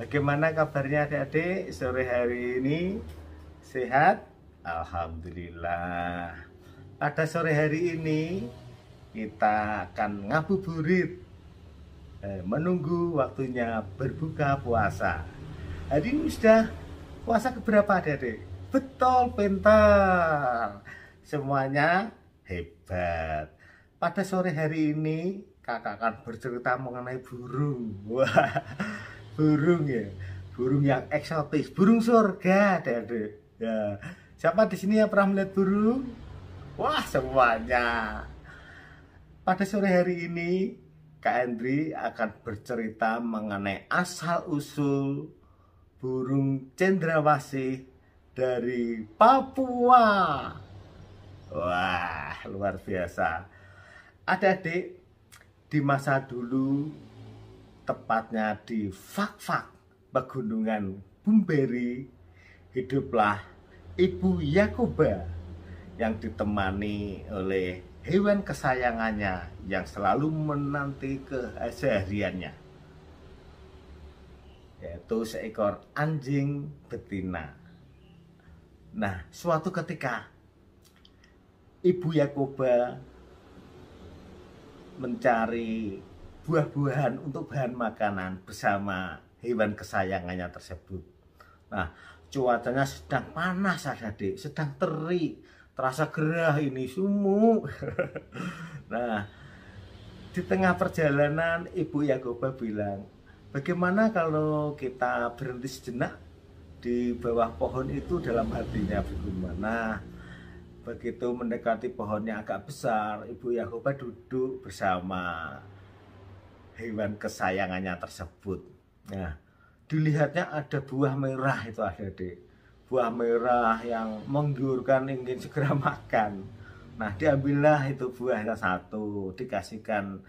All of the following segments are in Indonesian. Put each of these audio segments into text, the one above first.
Bagaimana kabarnya adik-adik sore hari ini? Sehat? Alhamdulillah. Pada sore hari ini kita akan ngabuburit menunggu waktunya berbuka puasa. Hari ini sudah puasa keberapa adik-adik? Betul, pintar. Semuanya hebat. Pada sore hari ini kakak akan bercerita mengenai burung. Wah, burung ya, burung yang eksotis, burung surga, adik-adik. Ya, siapa di sini yang pernah melihat burung? Wah, semuanya. Pada sore hari ini Kak Hendri akan bercerita mengenai asal-usul burung cendrawasih dari Papua. Wah, luar biasa. Adik-adik, di masa dulu, tepatnya di Fak-Fak, pegunungan Bumberi, hiduplah Ibu Yakoba yang ditemani oleh hewan kesayangannya yang selalu menanti kesehariannya, yaitu seekor anjing betina. Nah, suatu ketika Ibu Yakoba mencari buah-buahan untuk bahan makanan bersama hewan kesayangannya tersebut. Nah, cuacanya sedang panas adik, sedang terik, terasa gerah ini sumuk. Nah, di tengah perjalanan Ibu Yakoba bilang, bagaimana kalau kita berhenti sejenak di bawah pohon itu? Dalam hatinya bagaimana? Begitu mendekati pohonnya agak besar, Ibu Yakoba duduk bersama hewan kesayangannya tersebut. Nah, dilihatnya ada buah merah itu adik-adik. Buah merah yang menggiurkan, ingin segera makan. Nah, diambillah itu buahnya satu, dikasihkan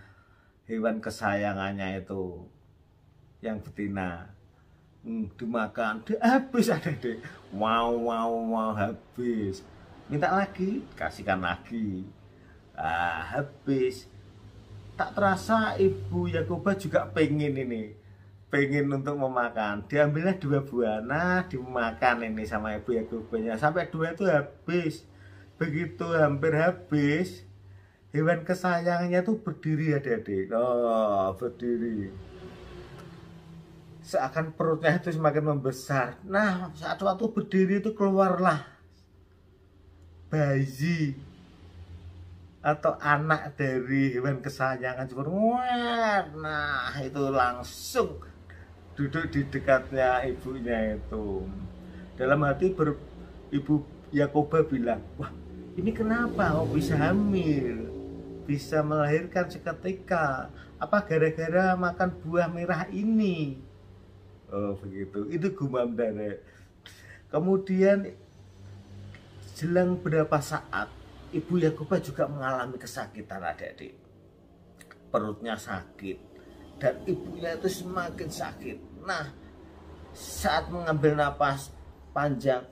hewan kesayangannya itu, yang betina. Dimakan, habis adik-adik. Mau habis. Minta lagi, kasihkan lagi. Habis. Tak terasa Ibu Yakoba juga pengen ini, pengen untuk memakan. Diambilnya 2 buah. Nah, dimakan ini sama Ibu Yakobanya. Sampai 2 itu habis. Begitu hampir habis, hewan kesayangannya tuh berdiri adik-adik. Oh, berdiri. Seakan perutnya itu semakin membesar. Nah, saat waktu berdiri itu keluarlah bayi atau anak dari hewan kesayangan. Nah, itu langsung duduk di dekatnya ibunya itu. Dalam hati Ibu Yakoba bilang, wah, ini kenapa kok bisa hamil, bisa melahirkan seketika? Apa gara-gara makan buah merah ini? Oh, begitu. Itu gumam dari. Kemudian jelang beberapa saat, Ibu Yakoba juga mengalami kesakitan adik-adik. Perutnya sakit dan ibunya itu semakin sakit. Nah, saat mengambil napas panjang,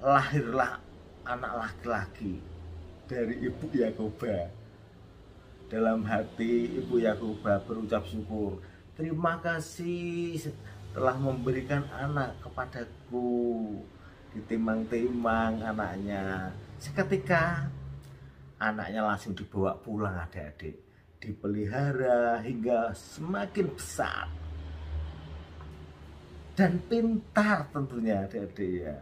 lahirlah anak laki-laki dari Ibu Yakoba. Dalam hati Ibu Yakoba berucap syukur, terima kasih telah memberikan anak kepadaku. Ditimang-timang anaknya. Seketika anaknya langsung dibawa pulang adik-adik, dipelihara hingga semakin besar dan pintar tentunya adik-adik ya,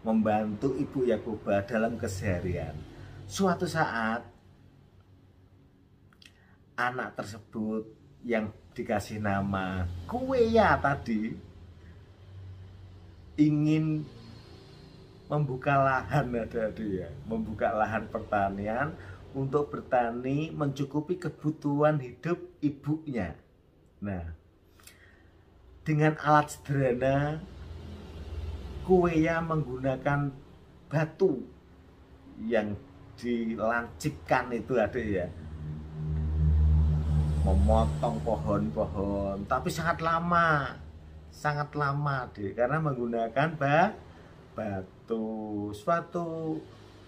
membantu Ibu Yakoba dalam keseharian. Suatu saat anak tersebut yang dikasih nama Kueya tadi ingin membuka lahan adik-adik ya, membuka lahan pertanian untuk bertani mencukupi kebutuhan hidup ibunya. Nah, dengan alat sederhana, Kueya menggunakan batu yang dilancipkan itu adik ya, memotong pohon-pohon, tapi sangat lama deh, karena menggunakan batu. Suatu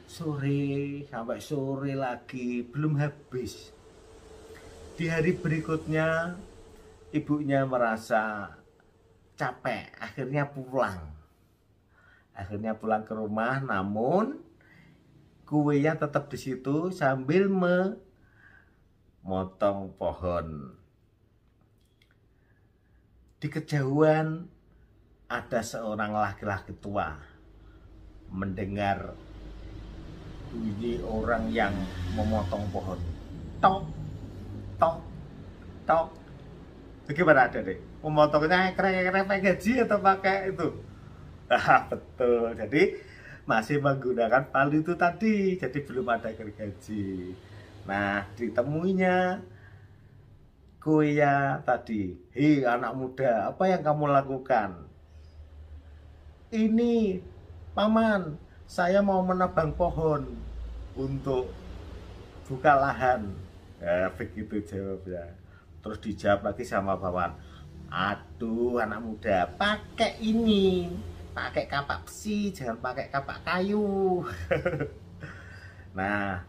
sore sampai sore lagi belum habis. Di hari berikutnya ibunya merasa capek, akhirnya pulang. Akhirnya pulang ke rumah, namun kuenya tetap di situ sambil memotong pohon. Di kejauhan ada seorang laki-laki tua mendengar bunyi orang yang memotong pohon. Tok, tok, tok. Bagaimana ada deh? Memotongnya krek-krek pakai gaji atau pakai itu? Ah, betul. Jadi masih menggunakan palu itu tadi. Jadi belum ada gergaji. Nah, ditemuinya Kuya tadi. Hei anak muda, apa yang kamu lakukan? Ini, paman, saya mau menebang pohon untuk buka lahan. Ya, begitu jawabnya. Terus dijawab lagi sama paman. Aduh anak muda, pakai ini, pakai kapak besi, jangan pakai kapak kayu. Nah,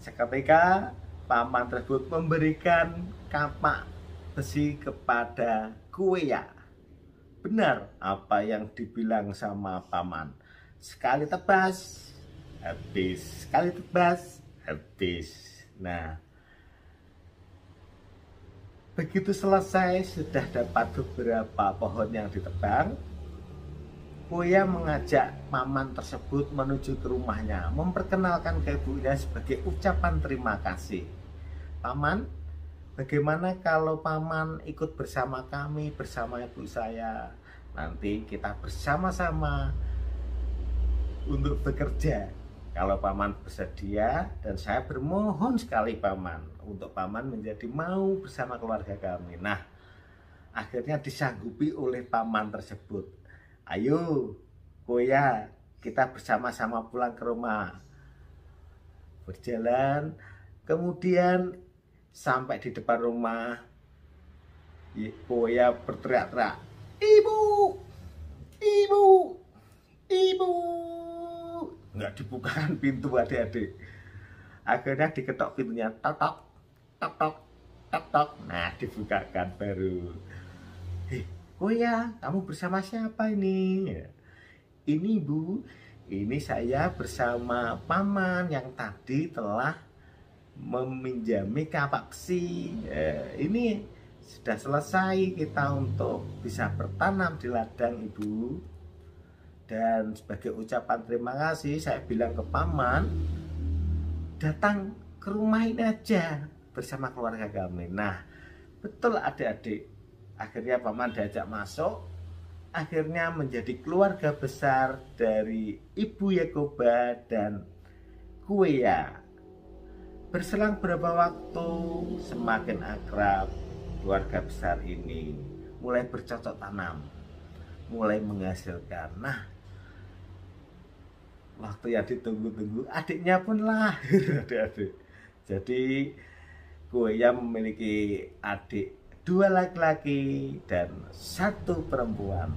seketika paman tersebut memberikan kapak besi kepada Kuya. Benar apa yang dibilang sama paman. Sekali tebas, habis. Sekali tebas, habis. Nah, begitu selesai, sudah dapat beberapa pohon yang ditebang, Kuya mengajak paman tersebut menuju ke rumahnya, memperkenalkan ke ibunya sebagai ucapan terima kasih. Paman, bagaimana kalau paman ikut bersama kami, bersama ibu saya? Nanti kita bersama-sama untuk bekerja. Kalau paman bersedia, dan saya bermohon sekali paman, untuk paman menjadi mau bersama keluarga kami. Nah, akhirnya disanggupi oleh paman tersebut. Ayo, Kuya, kita bersama-sama pulang ke rumah. Berjalan, kemudian sampai di depan rumah, Kuya berteriak-teriak, ibu, ibu, ibu. Nggak dibukakan pintu adik-adik. Akhirnya diketok pintunya, tok tok tok tok tok tok. Nah, dibukakan baru. Kuya, kamu bersama siapa ini? Ini Bu, ini saya bersama paman yang tadi telah meminjami kapak besi. Ini sudah selesai kita untuk bisa bertanam di ladang Ibu. Dan sebagai ucapan terima kasih, saya bilang ke paman, datang ke rumah ini aja bersama keluarga kami. Nah, betul adik-adik. Akhirnya paman diajak masuk. Akhirnya menjadi keluarga besar dari Ibu Yakoba dan Kuya. Berselang beberapa waktu, semakin akrab keluarga besar ini, mulai bercocok tanam, mulai menghasilkan. Nah, waktu yang ditunggu-tunggu, adiknya pun lahir, adik-adik. Jadi Kuya memiliki adik 2 laki-laki dan 1 perempuan.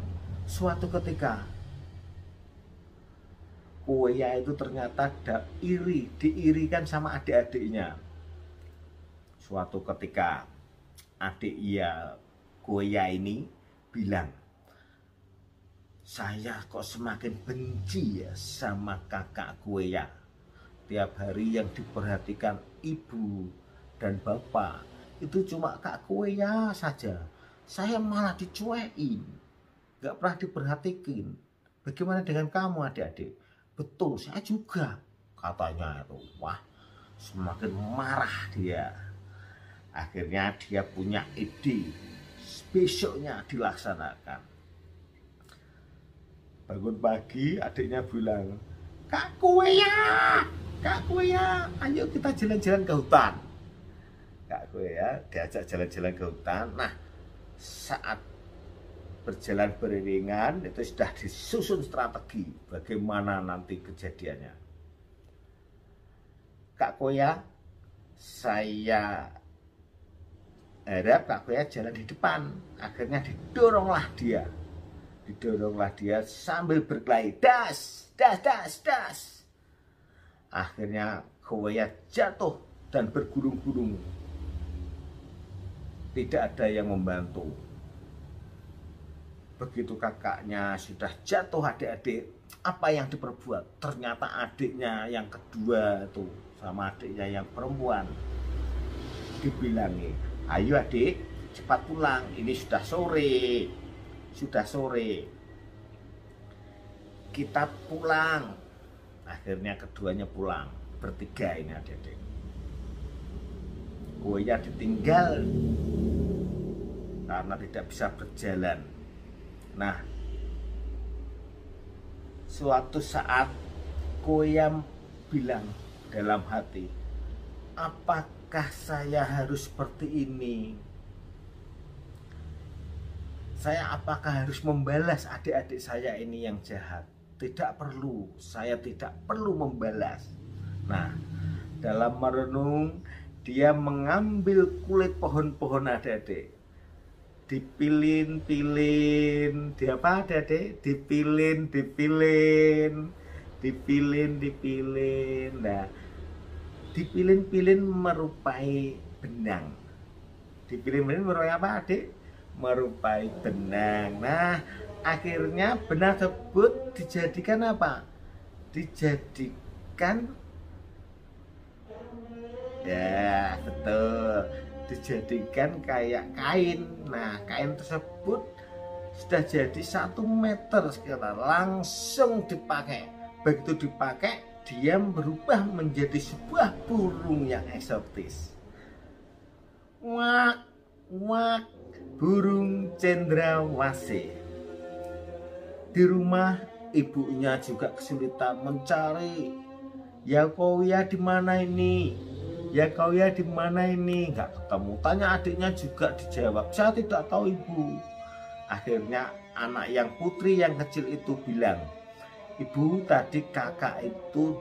Suatu ketika Kuya itu ternyata diirikan sama adik-adiknya. Suatu ketika adik Kuya ini bilang, saya kok semakin benci ya sama kakak Kuya. Tiap hari yang diperhatikan ibu dan bapak itu cuma Kak Kuya saja. Saya malah dicuekin, gak pernah diperhatikan. Bagaimana dengan kamu adik-adik? Betul, saya juga, katanya itu. Wah, semakin marah dia. Akhirnya dia punya ide, besoknya dilaksanakan. Bangun pagi, adiknya bilang, Kak Kuya, ayo kita jalan-jalan ke hutan. Kak Kuya diajak jalan-jalan ke hutan. Nah, saat berjalan beriringan itu sudah disusun strategi bagaimana nanti kejadiannya. Kak Kuya, saya harap Kak Kuya jalan di depan. Akhirnya didoronglah dia sambil berkelahi, das. Akhirnya Kuya jatuh dan bergulung-gulung tidak ada yang membantu. Begitu kakaknya sudah jatuh, adik-adik, apa yang diperbuat? Ternyata adiknya yang kedua itu sama adiknya yang perempuan dibilangi, ayo adik cepat pulang, ini sudah sore, kita pulang. Akhirnya keduanya pulang bertiga ini adik-adik. Koya ditinggal karena tidak bisa berjalan. Nah, suatu saat Koya bilang dalam hati, apakah saya harus seperti ini? Saya apakah harus membalas adik-adik saya ini yang jahat? Tidak perlu, saya tidak perlu membalas. Nah, dalam merenung, dia mengambil kulit pohon-pohon adik-adik, dipilin, dia apa adik-adik? Dipilin. Nah, dipilin merupai benang. Dipilin merupai apa adik? Merupai benang. Nah, akhirnya benang tersebut dijadikan apa? Dijadikan, ya betul, dijadikan kayak kain. Nah, kain tersebut sudah jadi 1 meter sekitar, langsung dipakai. Begitu dipakai, dia berubah menjadi sebuah burung yang eksotis. Wak, burung cendrawasih. Di rumah ibunya juga kesulitan mencari. Ya Koya di mana ini? Ya Koya di mana ini? Nggak ketemu. Tanya adiknya juga dijawab, saya tidak tahu ibu. Akhirnya anak yang putri yang kecil itu bilang, ibu tadi kakak itu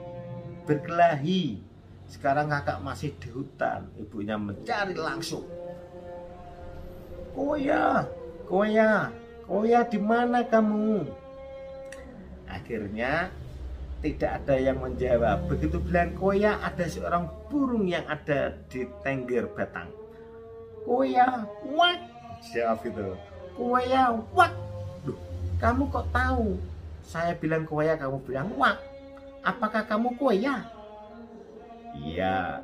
berkelahi. Sekarang kakak masih di hutan. Ibunya mencari langsung. Koya di mana kamu? Akhirnya tidak ada yang menjawab. Begitu bilang Koya, ada seorang burung yang ada di tengger batang. Koya, wak, jawab itu. Koya, wak. Loh, kamu kok tahu? Saya bilang Koya, kamu bilang wak. Apakah kamu Koya? Iya,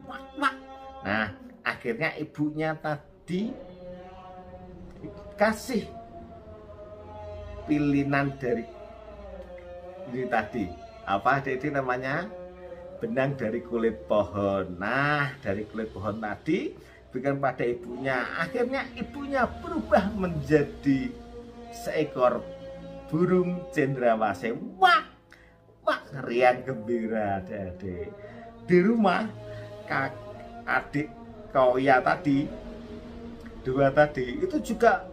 wak. Nah, akhirnya ibunya tadi kasih pilinan dari ini tadi, apa itu namanya, benang dari kulit pohon. Nah, dari kulit pohon tadi berikan pada ibunya. Akhirnya ibunya berubah menjadi seekor burung cendrawasih. Wak, riang gembira adik. Di rumah adik Koya tadi, dua tadi itu juga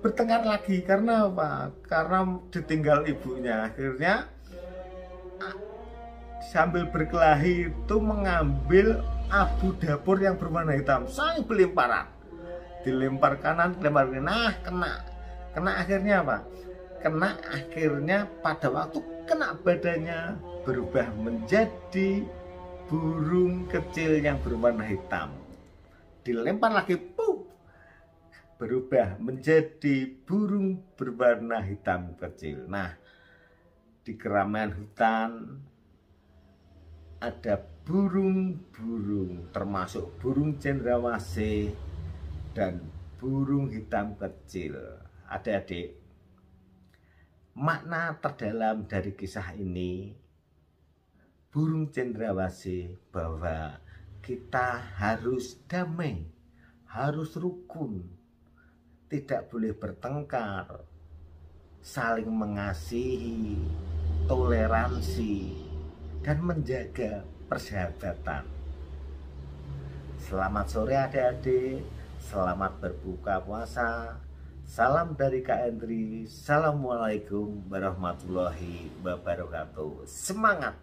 bertengkar lagi. Karena apa? Karena ditinggal ibunya. Akhirnya sambil berkelahi itu mengambil abu dapur yang berwarna hitam, saling berlemparan, dilempar kanan, dilempar kiri. Nah, kena akhirnya apa? Kena akhirnya pada waktu kena badannya berubah menjadi burung kecil yang berwarna hitam. Dilempar lagi, berubah menjadi burung berwarna hitam kecil. Nah, di keramaian hutan ada burung-burung, termasuk burung cendrawasih dan burung hitam kecil. Adik-adik, makna terdalam dari kisah ini, burung cendrawasih, bahwa kita harus damai, harus rukun, tidak boleh bertengkar, saling mengasihi, toleransi, dan menjaga persahabatan. Selamat sore adik-adik, selamat berbuka puasa. Salam dari Kak Hendri. Assalamualaikum warahmatullahi wabarakatuh. Semangat!